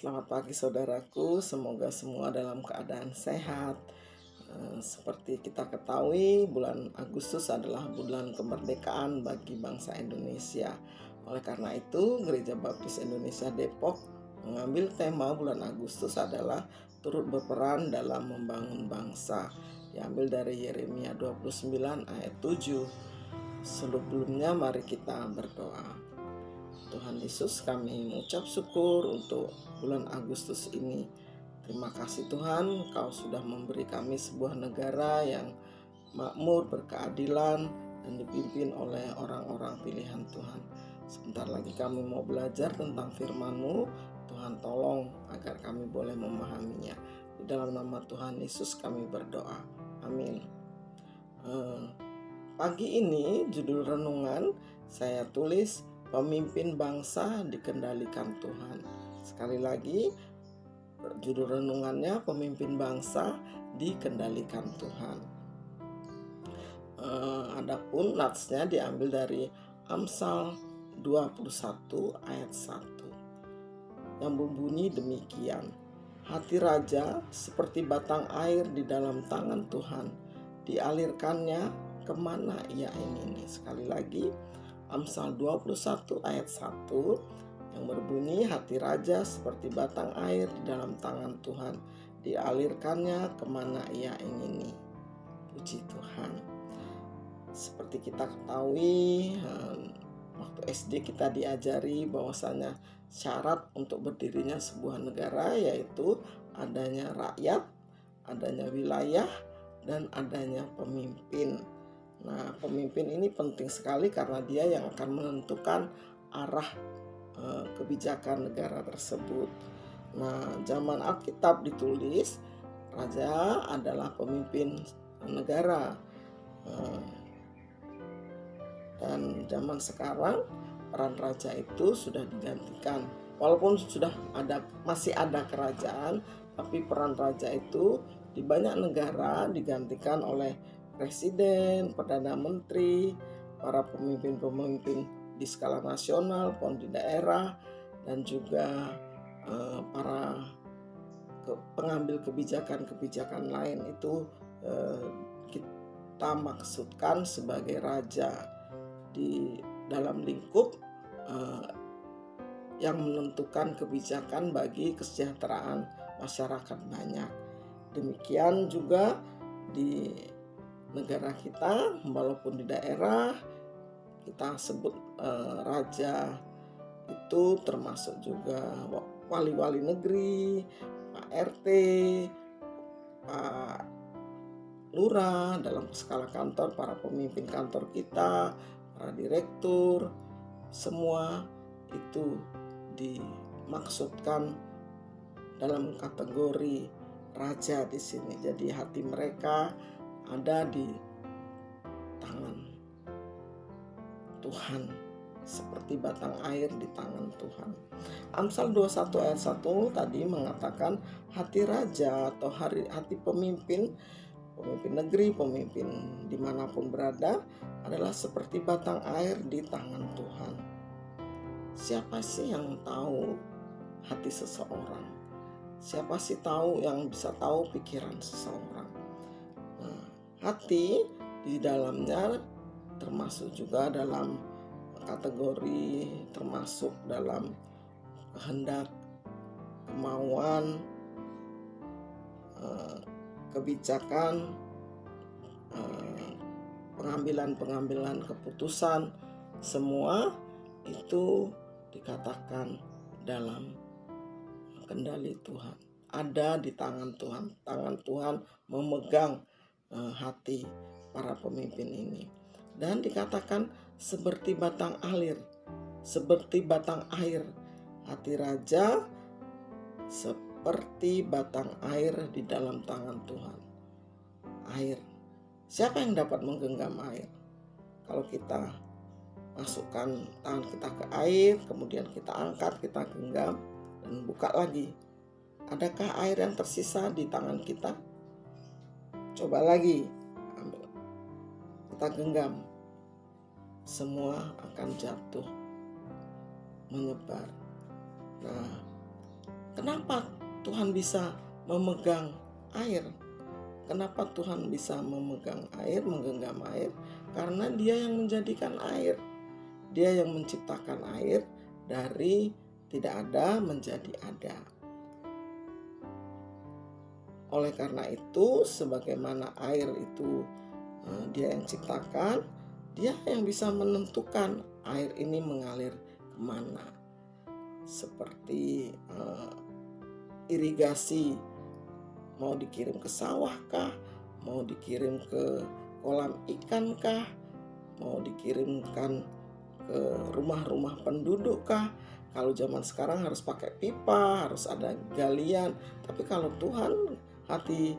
Selamat pagi saudaraku, semoga semua dalam keadaan sehat. Seperti kita ketahui, bulan Agustus adalah bulan kemerdekaan bagi bangsa Indonesia. Oleh karena itu, Gereja Baptis Indonesia Depok mengambil tema bulan Agustus adalah turut berperan dalam membangun bangsa. Diambil dari Yeremia 29 ayat 7. Sebelumnya mari kita berdoa. Tuhan Yesus, kami mengucap syukur untuk bulan Agustus ini. Terima kasih Tuhan, Kau sudah memberi kami sebuah negara yang makmur, berkeadilan, dan dipimpin oleh orang-orang pilihan Tuhan. Sebentar lagi kami mau belajar tentang firman-Mu. Tuhan tolong agar kami boleh memahaminya. Di dalam nama Tuhan Yesus kami berdoa. Amin. Pagi ini judul renungan saya tulis Pemimpin Bangsa Dikendalikan Tuhan. Sekali lagi, judul renungannya Pemimpin Bangsa Dikendalikan Tuhan. Adapun natsnya diambil dari Amsal 21 ayat 1 yang berbunyi demikian. Hati raja seperti batang air di dalam tangan Tuhan, dialirkannya kemana ia ingini. Sekali lagi, Amsal 21 ayat 1 yang berbunyi, hati raja seperti batang air di dalam tangan Tuhan, dialirkannya kemana ia ingini. Puji Tuhan. Seperti kita ketahui, waktu SD kita diajari bahwasanya syarat untuk berdirinya sebuah negara yaitu adanya rakyat, adanya wilayah, dan adanya pemimpin. Nah, pemimpin ini penting sekali karena dia yang akan menentukan arah kebijakan negara tersebut. Nah, zaman Alkitab ditulis raja adalah pemimpin negara. Dan zaman sekarang peran raja itu sudah digantikan. Walaupun masih ada kerajaan, tapi peran raja itu di banyak negara digantikan oleh presiden, perdana menteri, para pemimpin-pemimpin di skala nasional, pun di daerah, dan juga para pengambil kebijakan-kebijakan lain itu kita maksudkan sebagai raja di dalam lingkup yang menentukan kebijakan bagi kesejahteraan masyarakat banyak. Demikian juga di negara kita, walaupun di daerah kita sebut raja itu termasuk juga wali-wali negeri, Pak RT, Pak Lurah, dalam skala kantor, para pemimpin kantor kita, para direktur, semua itu dimaksudkan dalam kategori raja di sini. Jadi hati mereka ada di tangan Tuhan, seperti batang air di tangan Tuhan. Amsal 21 ayat 1 tadi mengatakan hati raja atau hati pemimpin negeri, pemimpin dimanapun berada adalah seperti batang air di tangan Tuhan. Siapa sih yang tahu hati seseorang? Siapa sih yang bisa tahu pikiran seseorang? Nah, hati di dalamnya termasuk juga dalam kategori, termasuk dalam kehendak, kemauan, kebijakan, pengambilan keputusan, semua itu dikatakan dalam kendali Tuhan. Ada di tangan Tuhan. Tangan Tuhan memegang hati para pemimpin ini. Dan dikatakan seperti batang air. Seperti batang air. Hati raja seperti batang air di dalam tangan Tuhan. Air. Siapa yang dapat menggenggam air? Kalau kita masukkan tangan kita ke air, kemudian kita angkat, kita genggam, dan buka lagi. Adakah air yang tersisa di tangan kita? Coba lagi, ambil. Kita genggam. Semua akan jatuh, menyebar. Nah, Kenapa Tuhan bisa memegang air? Kenapa Tuhan bisa memegang air, menggenggam air? Karena Dia yang menjadikan air. Dia yang menciptakan air dari tidak ada menjadi ada. Oleh karena itu, sebagaimana air itu Dia yang ciptakan, Dia yang bisa menentukan air ini mengalir kemana. Seperti irigasi, mau dikirim ke sawah kah, mau dikirim ke kolam ikan kah, mau dikirimkan ke rumah-rumah penduduk kah. Kalau zaman sekarang harus pakai pipa, harus ada galian. Tapi kalau Tuhan, hati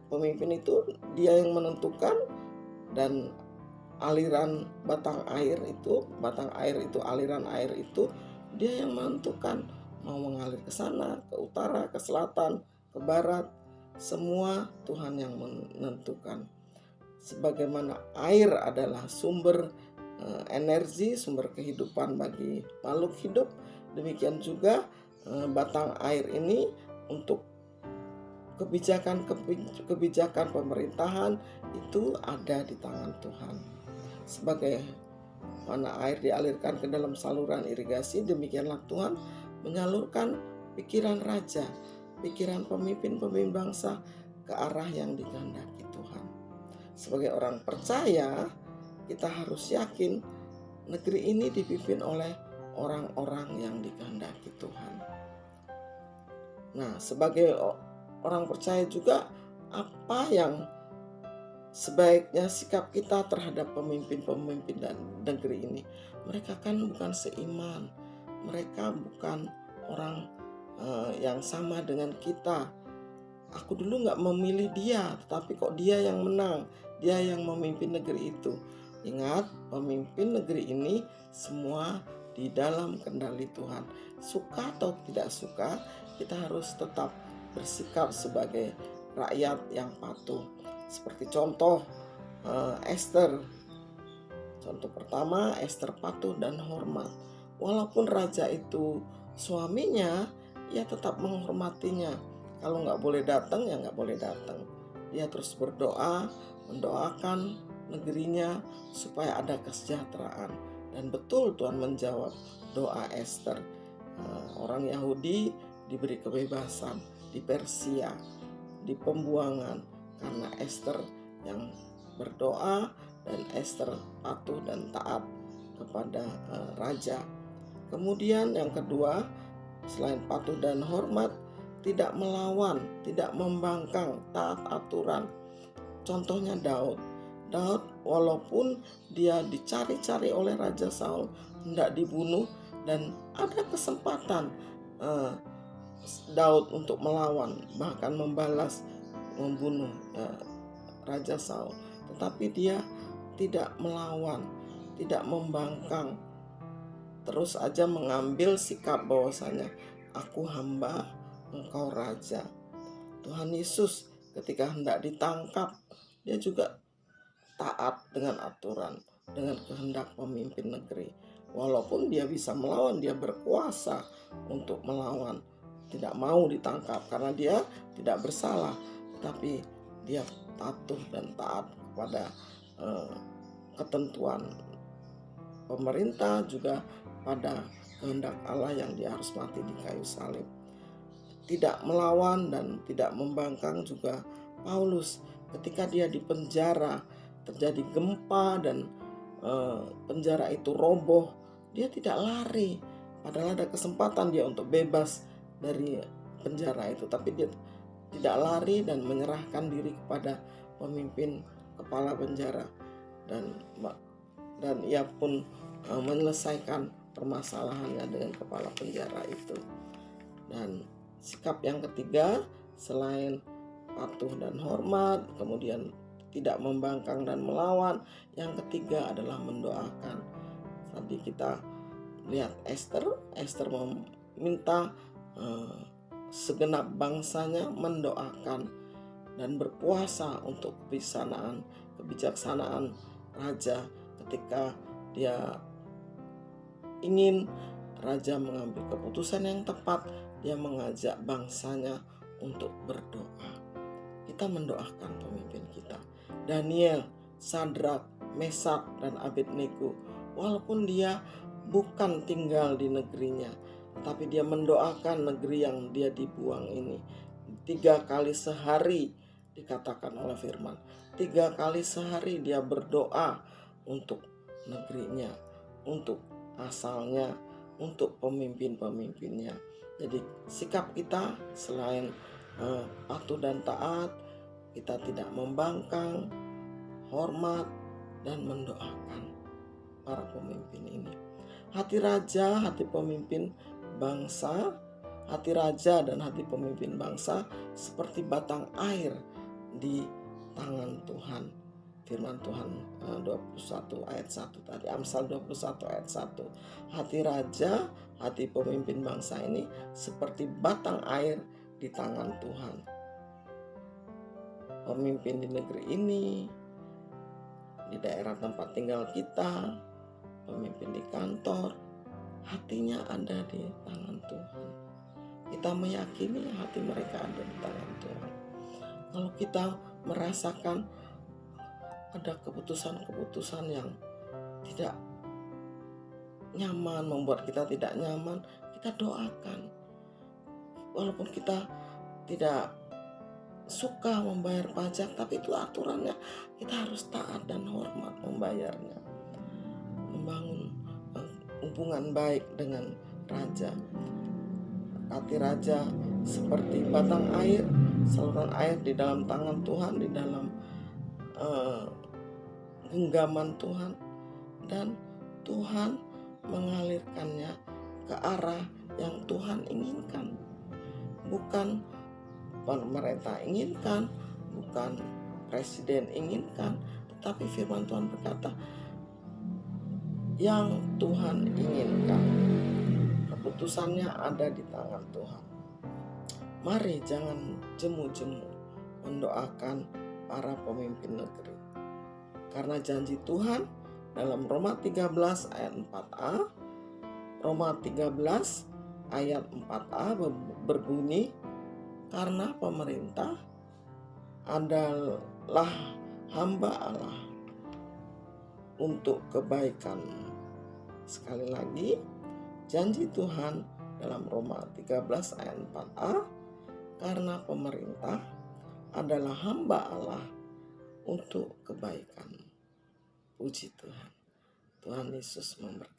pemimpin itu Dia yang menentukan, dan aliran batang air itu, aliran air itu Dia yang menentukan mau mengalir ke sana, ke utara, ke selatan, ke barat. Semua Tuhan yang menentukan. Sebagaimana air adalah sumber energi, sumber kehidupan bagi makhluk hidup, demikian juga batang air ini untuk kebijakan pemerintahan itu ada di tangan Tuhan. Sebagai mana air dialirkan ke dalam saluran irigasi, demikianlah Tuhan menyalurkan pikiran raja, pikiran pemimpin-pemimpin bangsa ke arah yang dikehendaki Tuhan. Sebagai orang percaya, kita harus yakin negeri ini dipimpin oleh orang-orang yang dikehendaki Tuhan. Nah, sebagai orang percaya juga, apa yang sebaiknya sikap kita terhadap pemimpin-pemimpin dan negeri ini? Mereka kan bukan seiman, mereka bukan orang yang sama dengan kita. Aku dulu gak memilih dia, tetapi kok dia yang menang, dia yang memimpin negeri itu. Ingat, pemimpin negeri ini semua di dalam kendali Tuhan. Suka atau tidak suka, kita harus tetap bersikap sebagai rakyat yang patuh. Seperti contoh Ester. Contoh pertama, Ester patuh dan hormat. Walaupun raja itu suaminya, ia tetap menghormatinya. Kalau nggak boleh datang, ya nggak boleh datang. Dia terus berdoa, mendoakan negerinya supaya ada kesejahteraan. Dan betul Tuhan menjawab doa Ester. Orang Yahudi diberi kebebasan di Persia, di pembuangan, karena Ester yang berdoa dan Ester patuh dan taat kepada raja. Kemudian yang kedua, selain patuh dan hormat, tidak melawan, tidak membangkang, taat aturan. Contohnya Daud. Daud walaupun dia dicari-cari oleh Raja Saul, hendak dibunuh, dan ada kesempatan Daud untuk melawan, bahkan membalas, membunuh Raja Saul. Tetapi dia tidak melawan, tidak membangkang, terus aja mengambil sikap bahwasanya aku hamba, engkau raja. Tuhan Yesus ketika hendak ditangkap, dia juga taat dengan aturan, dengan kehendak pemimpin negeri. Walaupun dia bisa melawan, dia berkuasa untuk melawan, tidak mau ditangkap karena dia tidak bersalah, tetapi dia patuh dan taat kepada ketentuan pemerintah, juga pada kehendak Allah yang dia harus mati di kayu salib. Tidak melawan dan tidak membangkang juga Paulus ketika dia di penjara, terjadi gempa dan penjara itu roboh, dia tidak lari, padahal ada kesempatan dia untuk bebas dari penjara itu, tapi dia tidak lari dan menyerahkan diri kepada pemimpin kepala penjara, dan ia pun menyelesaikan permasalahannya dengan kepala penjara itu. Dan sikap yang ketiga, selain patuh dan hormat, kemudian tidak membangkang dan melawan, yang ketiga adalah mendoakan. Tadi kita lihat Ester meminta segenap bangsanya mendoakan dan berpuasa untuk kebijaksanaan raja ketika dia ingin raja mengambil keputusan yang tepat dia mengajak bangsanya untuk berdoa. Kita mendoakan pemimpin kita. Daniel, Sadrak, Mesak, dan Abednego, walaupun dia bukan tinggal di negerinya, tapi dia mendoakan negeri yang dia dibuang ini. 3 kali sehari dikatakan oleh firman. 3 kali sehari dia berdoa untuk negerinya, untuk asalnya, untuk pemimpin-pemimpinnya. Jadi sikap kita selain patuh dan taat, kita tidak membangkang, hormat, dan mendoakan para pemimpin ini. Hati raja, hati pemimpin bangsa, hati raja dan hati pemimpin bangsa seperti batang air di tangan Tuhan. Firman Tuhan 21 ayat 1 tadi, Amsal 21 ayat 1. Hati raja, hati pemimpin bangsa ini seperti batang air di tangan Tuhan. Pemimpin di negeri ini, di daerah tempat tinggal kita, pemimpin di kantor, hatinya ada di tangan Tuhan. Kita meyakini hati mereka ada di tangan Tuhan. Kalau kita merasakan ada keputusan-keputusan yang tidak nyaman, membuat kita tidak nyaman, kita doakan. Walaupun kita tidak suka membayar pajak, tapi itu aturannya, kita harus taat dan hormat membayarnya. Membangun hubungan baik dengan raja. Hati raja seperti batang air, saluran air di dalam tangan Tuhan, di dalam genggaman Tuhan, dan Tuhan mengalirkannya ke arah yang Tuhan inginkan. Bukan pemerintah inginkan, bukan presiden inginkan, tetapi firman Tuhan berkata yang Tuhan inginkan. Keputusannya ada di tangan Tuhan. Mari jangan jemu-jemu mendoakan para pemimpin negeri. Karena janji Tuhan dalam Roma 13 ayat 4a, Roma 13 ayat 4a berbunyi, karena pemerintah adalah hamba Allah untuk kebaikan. Sekali lagi, janji Tuhan dalam Roma 13 ayat 4a, karena pemerintah adalah hamba Allah untuk kebaikan. Puji Tuhan. Tuhan Yesus memberkati.